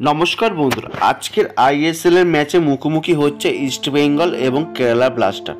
নমস্কার বন্ধুরা, আজকের আইএসএল এর ম্যাচে মুখোমুখি হচ্ছে ইস্টবেঙ্গল এবং কেরালা ব্লাস্টার।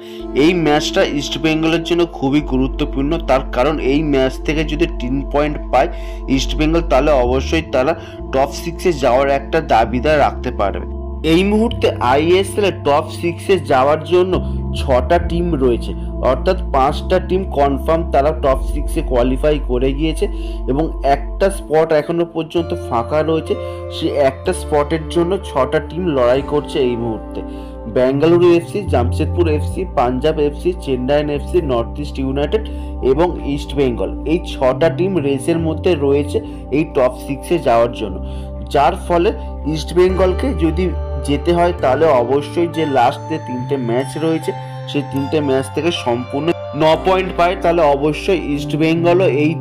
এই ম্যাচটা ইস্টবেঙ্গলের জন্য খুবই গুরুত্বপূর্ণ, তার কারণ এই ম্যাচ থেকে যদি 3 পয়েন্ট পায় ইস্টবেঙ্গল, তাহলে অবশ্যই তারা টপ 6-এ যাওয়ার একটা দাবিদার রাখতে পারবে। এই মুহূর্তে আইএসএল এর টপ 6-এ যাওয়ার জন্য 6টা টিম রয়েছে, অর্থাৎ 5টা টিম কনফার্ম তারা টপ 6-এ কোয়ালিফাই করে গিয়েছে এবং একটা স্পট এখনো পর্যন্ত ফাঁকা রয়েছে। সে একটা স্পটের জন্য 6টা টিম লড়াই করছে এই মুহূর্তে। Bengaluru FC, Jamshedpur FC, Punjab FC, Chennaiyin FC, north east United এবং ইস্ট বেঙ্গল, এই 6টা টিম রেসের মধ্যে রয়েছে এই টপ 6-এ যাওয়ার জন্য। যার ফলে ইস্ট বেঙ্গলকে যদি যেতে হয় তাহলে অবশ্যই যে লাস্টে 3টে ম্যাচ রয়েছে সেই 3টে ম্যাচ থেকে সম্পূর্ণ 9 পয়েন্ট পায়, তাহলে অবশ্যই ইস্ট বেঙ্গলও এই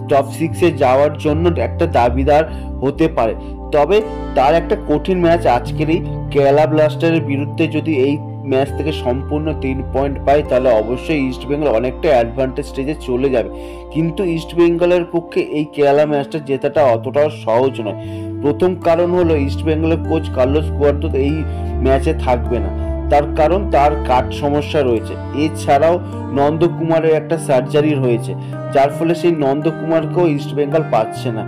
টপ 6-এ যাওয়ার জন্য একটা দাবিদার হতে পারে। তবে তার একটা কঠিন ম্যাচ আজকের এই কেরালা ব্লাস্টারের বিরুদ্ধে। যদি এই ম্যাচ থেকে সম্পূর্ণ 3 পয়েন্ট পায় তাহলে অবশ্যই ইস্ট বেঙ্গল অনেকটা অ্যাডভান্টেজ স্টেজে চলে যাবে, কিন্তু ইস্ট বেঙ্গলের পক্ষে এই কেরালা ম্যাচটা জেতাটা অতটাও সহজ নয়। প্রথম কারণ হলো ইস্ট বেঙ্গলের কোচ কার্লোস গুয়ার্দো এই ম্যাচে থাকবে না, তার কারণ তার কাট সমস্যা রয়েছে। এছাড়াও নন্দকুমারের একটা সার্জারি হয়েছে, যার ফলে সেই নন্দকুমারকেও ইস্ট বেঙ্গল পাচ্ছে না,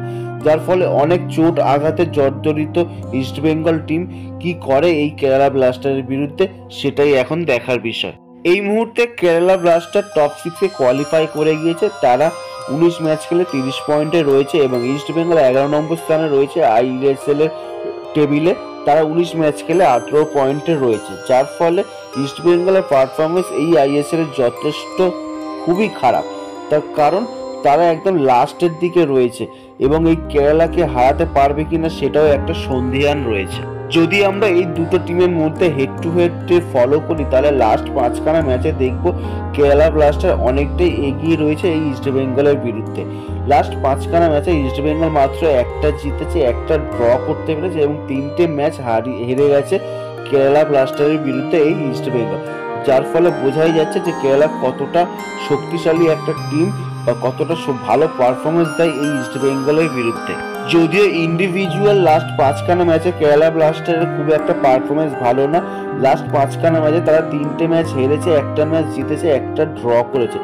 যার ফলে অনেক চোট আঘাতে জর্জরিত ইস্ট বেঙ্গল টিম কি করে এই কেরালা ব্লাস্টারের বিরুদ্ধে, সেটাই এখন দেখার বিষয়। এই মুহূর্তে কেরালা ব্লাস্টার টপ 6-এ কোয়ালিফাই করে গিয়েছে, তারা 19 ম্যাচ খেলে 30 পয়েন্টে রয়েছে এবং ইস্ট বেঙ্গল 11 নম্বর স্থানে রয়েছে আইএসএল এর টেবিলে। তারা 19 ম্যাচ খেলে 18 পয়েন্টে রয়েছে, যার ফলে ইস্ট বেঙ্গলের পারফরমেন্স এই আইএসএল এর যথেষ্ট খুবই খারাপ। তার কারণ তারা একদম লাস্টের দিকে রয়েছে এবং এই কেরালাকে হারাতে পারবে কিনা সেটাও একটা সন্দিহান রয়েছে। যদি আমরা এই দুটো টিমের মধ্যে হেড টু হেড ফলো করি তাহলে লাস্ট 5খানা ম্যাচে দেখব কেরালা ব্লাস্টার অনেকটাই এগিয়ে রয়েছে এই ইস্ট বেঙ্গলের বিরুদ্ধে। লাস্ট 5খানা ম্যাচে ইস্ট বেঙ্গল মাত্র একটা জিতেছে, একটা ড্র করতে পেরেছে এবং 3টে ম্যাচ হেরে গেছে কেরালা ব্লাস্টারের বিরুদ্ধে এই ইস্ট বেঙ্গল। যার ফলে বোঝাই যাচ্ছে যে কেরালা কতটা শক্তিশালী একটা টিম বা কতটা ভালো পারফরমেন্স দেয় এই ইস্ট বেঙ্গলের বিরুদ্ধে। যদিও ইন্ডিভিজুয়াল লাস্ট 5খানা ম্যাচে কেরালা ব্লাস্টারের খুব একটা পারফরমেন্স ভালো না। লাস্ট 5খানা ম্যাচে তারা 3টে ম্যাচ হেরেছে, একটা ম্যাচ জিতেছে, একটা ড্র করেছে।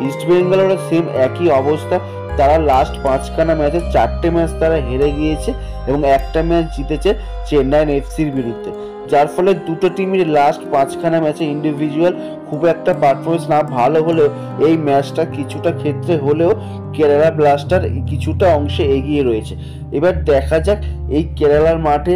ইস্ট বেঙ্গলেরও সেম একই অবস্থা, তারা লাস্ট 5খানা ম্যাচে 4টে ম্যাচ তারা হেরে গিয়েছে এবং একটা ম্যাচ জিতেছে চেন্নাইন এফসির বিরুদ্ধে। যার ফলে দুটো টিমের লাস্ট 5খানা ম্যাচে ইন্ডিভিজুয়াল খুব একটা পারফরমেন্স না ভালো হলেও এই ম্যাচটা কিছুটা ক্ষেত্রে হলেও কেরালা ব্লাস্টার কিছুটা অংশে এগিয়ে রয়েছে। এবার দেখা যাক এই কেরালার মাঠে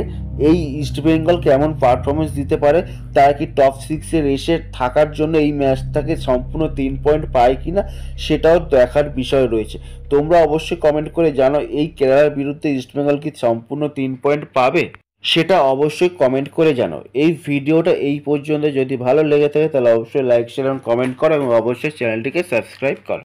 এই ইস্ট বেঙ্গল কেমন পারফরমেন্স দিতে পারে, তারা কি টপ 6-এ রেসে থাকার জন্য এই ম্যাচটাকে সম্পূর্ণ 3 পয়েন্ট পায় কিনা সেটাও দেখার বিষয় রয়েছে। তোমরা অবশ্যই কমেন্ট করে জানাও এই কেরালার বিরুদ্ধে ইস্ট বেঙ্গল কি সম্পূর্ণ 3 পয়েন্ট পাবে, সেটা অবশ্যই কমেন্ট করে জানাও। এই ভিডিওটা এই পর্যন্ত যদি ভালো লেগে থাকে তাহলে অবশ্যই লাইক, শেয়ার এবং কমেন্ট করো এবং অবশ্যই চ্যানেলটিকে সাবস্ক্রাইব করো।